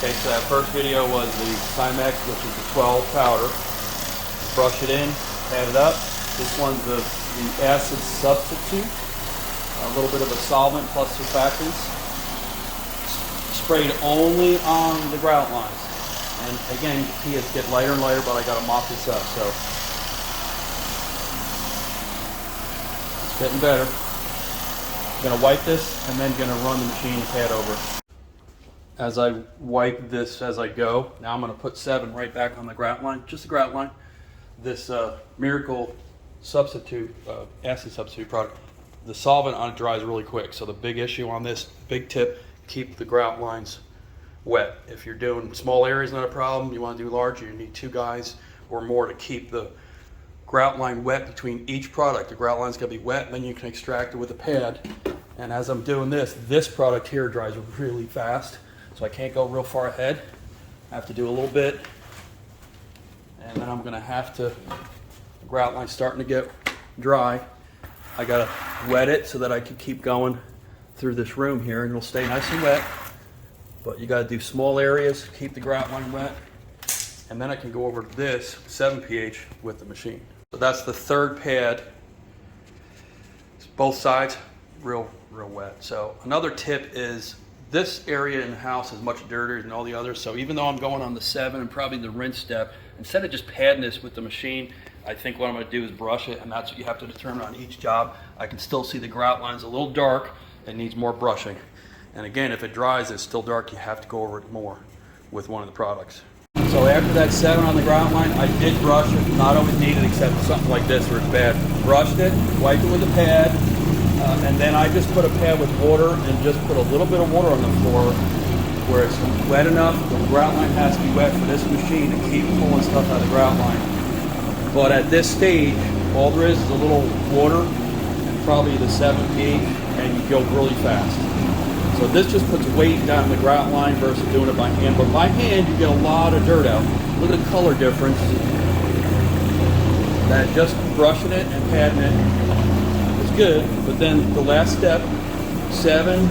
Okay, so that first video was the Cymex, which is the 12 powder. Brush it in, pat it up. This one's the acid substitute, a little bit of a solvent plus surfactants. Sprayed only on the grout lines. And again, you can see it's getting lighter and lighter, but I got to mop this up, so it's getting better. I'm going to wipe this and then going to run the machine and pat over. As I wipe this as I go, now I'm going to put 7 right back on the grout line, just the grout line. This Miracle substitute, acid substitute product, the solvent on it dries really quick. So the big issue on this, big tip, keep the grout lines wet. If you're doing small areas, not a problem. You want to do larger, you need 2 guys or more to keep the grout line wet between each product. The grout line's going to be wet, and then you can extract it with a pad. And as I'm doing this product here dries really fast, so I can't go real far ahead. I have to do a little bit, and then I'm going to have to, the grout line's starting to get dry. I got to wet it so that I can keep going through this room here, and it'll stay nice and wet. But you got to do small areas, keep the grout line wet, and then I can go over this 7 pH with the machine. So that's the third pad. It's both sides real wet. So another tip is this area in the house is much dirtier than all the others. So even though I'm going on the 7 and probably the rinse step, instead of just padding this with the machine, I think what I'm going to do is brush it, and that's what you have to determine on each job. I can still see the grout lines a little dark. It needs more brushing. And again, if it dries, it's still dark, you have to go over it more with one of the products. So after that 7 on the grout line, I did brush it. Not always needed, except something like this where it's bad. Brushed it, wiped it with a pad, and then I just put a pad with water and just put a little bit of water on the floor where it's wet enough. The grout line has to be wet for this machine to keep pulling stuff out of the grout line. But at this stage, all there is a little water and probably the 7 pH, and you go really fast. So this just puts weight down the grout line versus doing it by hand. But by hand, you get a lot of dirt out. Look at the color difference. That just brushing it and patting it is good. But then the last step, 7,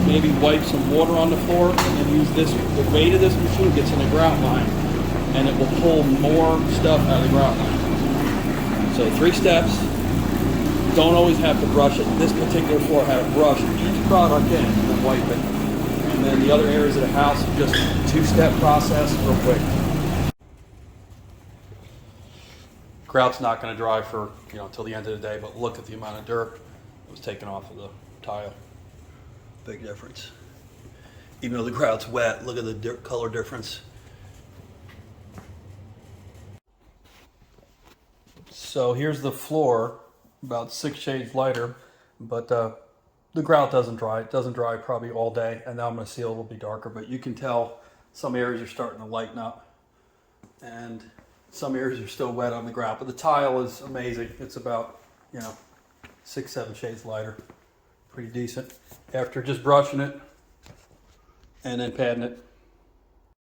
maybe wipe some water on the floor and then use this. The weight of this machine gets in the grout line, and it will pull more stuff out of the grout line. So 3 steps. Don't always have to brush it. This particular floor had to brush each product in and then wipe it. And then the other areas of the house, just 2-step process real quick. Grout's not going to dry for until the end of the day, but look at the amount of dirt that was taken off of the tile. Big difference. Even though the grout's wet, look at the color difference. So here's the floor. About 6 shades lighter, but the grout doesn't dry. It doesn't dry probably all day, and now I'm going to see a little bit darker, but you can tell some areas are starting to lighten up, and some areas are still wet on the grout, but the tile is amazing. It's about 6-7 shades lighter. Pretty decent after just brushing it and then patting it.